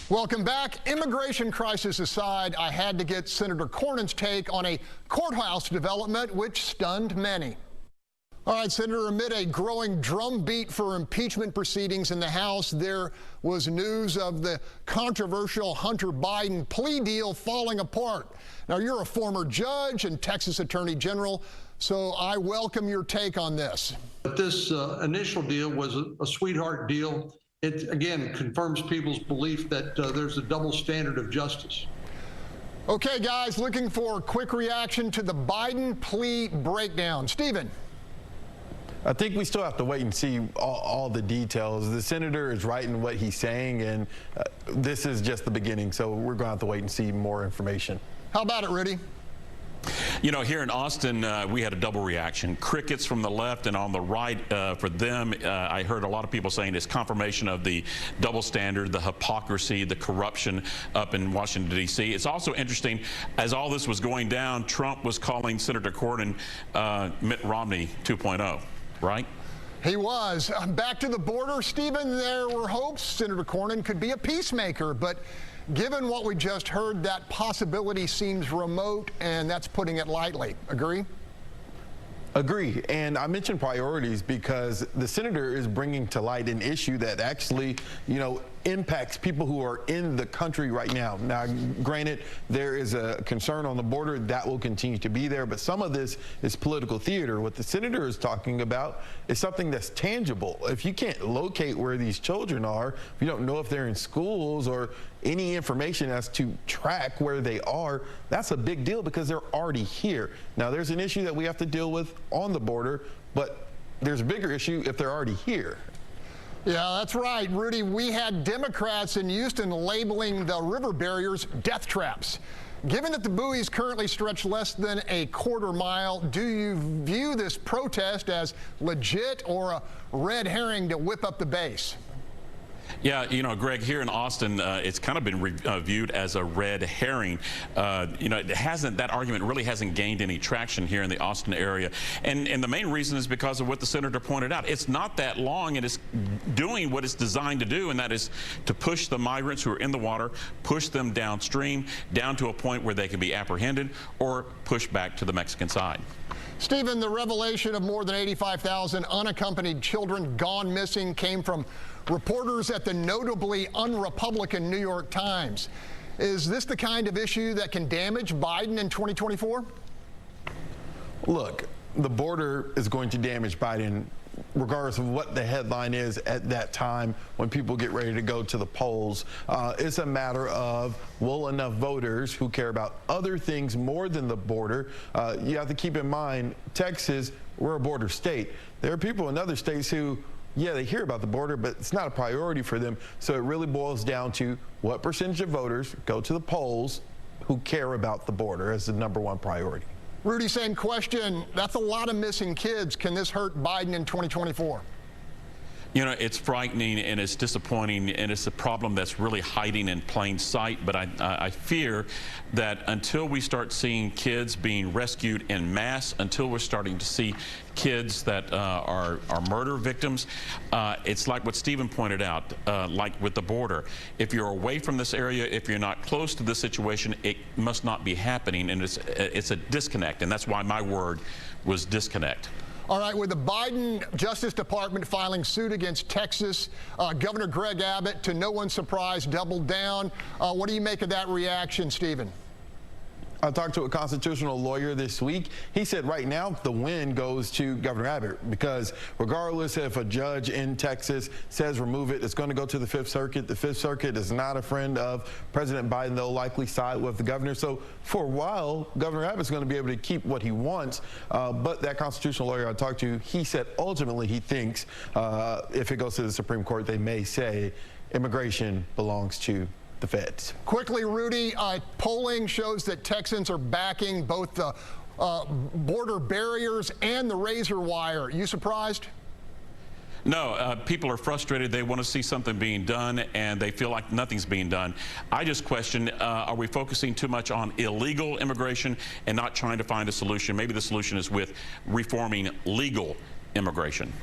Welcome back. Immigration crisis aside, I had to get Senator Cornyn's take on a courthouse development which stunned many. All right, Senator, amid a growing drumbeat for impeachment proceedings in the House, there was news of the controversial Hunter Biden plea deal falling apart. Now, you're a former judge and Texas Attorney General, so I welcome your take on this. This initial deal was a sweetheart deal. It, again, confirms people's belief that there's a double standard of justice. Okay, guys, looking for a quick reaction to the Biden plea breakdown. Stephen. I think we still have to wait and see all the details. The senator is right in what he's saying, and this is just the beginning, so we're going to have to wait and see more information. How about it, Rudy? You know, here in Austin, we had a double reaction. Crickets from the left and on the right. For them, I heard a lot of people saying it's confirmation of the double standard, the hypocrisy, the corruption up in Washington, D.C. It's also interesting, as all this was going down, Trump was calling Senator Cornyn Mitt Romney 2.0, right? He was. Back to the border, Stephen, there were hopes Senator Cornyn could be a peacemaker, but given what we just heard, that possibility seems remote, and that's putting it lightly. Agree? Agree. And I mentioned priorities because the senator is bringing to light an issue that actually, impacts people who are in the country right now. Now, granted, there is a concern on the border that will continue to be there, but some of this is political theater. What the senator is talking about is something that's tangible. If you can't locate where these children are, if you don't know if they're in schools or any information as to track where they are, that's a big deal because they're already here. Now, there's an issue that we have to deal with on the border, but there's a bigger issue if they're already here. Yeah, that's right, Rudy. We had Democrats in Houston labeling the river barriers death traps. Given that the buoys currently stretch less than a quarter mile, do you view this protest as legit or a red herring to whip up the base? Yeah, Greg, here in Austin, it's kind of been viewed as a red herring. That argument really hasn't gained any traction here in the Austin area. And the main reason is because of what the senator pointed out. It's not that long, and it's doing what it's designed to do, and that is to push the migrants who are in the water, push them downstream, down to a point where they can be apprehended or pushed back to the Mexican side. Stephen, the revelation of more than 85,000 unaccompanied children gone missing came from reporters at the notably un-Republican New York Times. Is this the kind of issue that can damage Biden in 2024? Look, the border is going to damage Biden regardless of what the headline is at that time when people get ready to go to the polls. It's a matter of, will enough voters who care about other things more than the border, you have to keep in mind, Texas, we're a border state. There are people in other states who, yeah, they hear about the border, but it's not a priority for them. So it really boils down to what percentage of voters go to the polls who care about the border as the #1 priority. Rudy, same question. That's a lot of missing kids. Can this hurt Biden in 2024? It's frightening and it's disappointing, and it's a problem that's really hiding in plain sight. But I fear that until we start seeing kids being rescued en masse, until we're starting to see kids that are murder victims, it's like what Stephen pointed out, like with the border. If you're away from this area, if you're not close to this situation, it must not be happening, and it's a disconnect, and that's why my word was disconnect. All right, with the Biden Justice Department filing suit against Texas, Governor Greg Abbott, to no one's surprise, doubled down. What do you make of that reaction, Stephen? I talked to a constitutional lawyer this week. He said right now the win goes to Governor Abbott because regardless if a judge in Texas says remove it, it's going to go to the 5th Circuit. The 5th Circuit is not a friend of President Biden. They'll likely side with the governor. So for a while, Governor Abbott's going to be able to keep what he wants. But that constitutional lawyer I talked to, he said ultimately he thinks if it goes to the Supreme Court, they may say immigration belongs to the feds. Quickly, Rudy, polling shows that Texans are backing both the border barriers and the razor wire. You surprised? No, people are frustrated. They want to see something being done, and they feel like nothing's being done. I just question, are we focusing too much on illegal immigration and not trying to find a solution? Maybe the solution is with reforming legal immigration.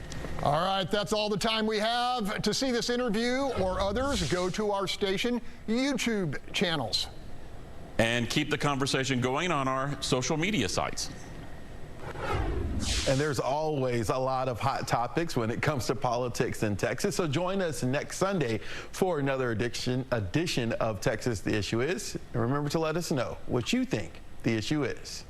All right, that's all the time we have. To see this interview or others, go to our station YouTube channels. And keep the conversation going on our social media sites. And there's always a lot of hot topics when it comes to politics in Texas. So join us next Sunday for another edition of Texas The Issue Is. And remember to let us know what you think the issue is.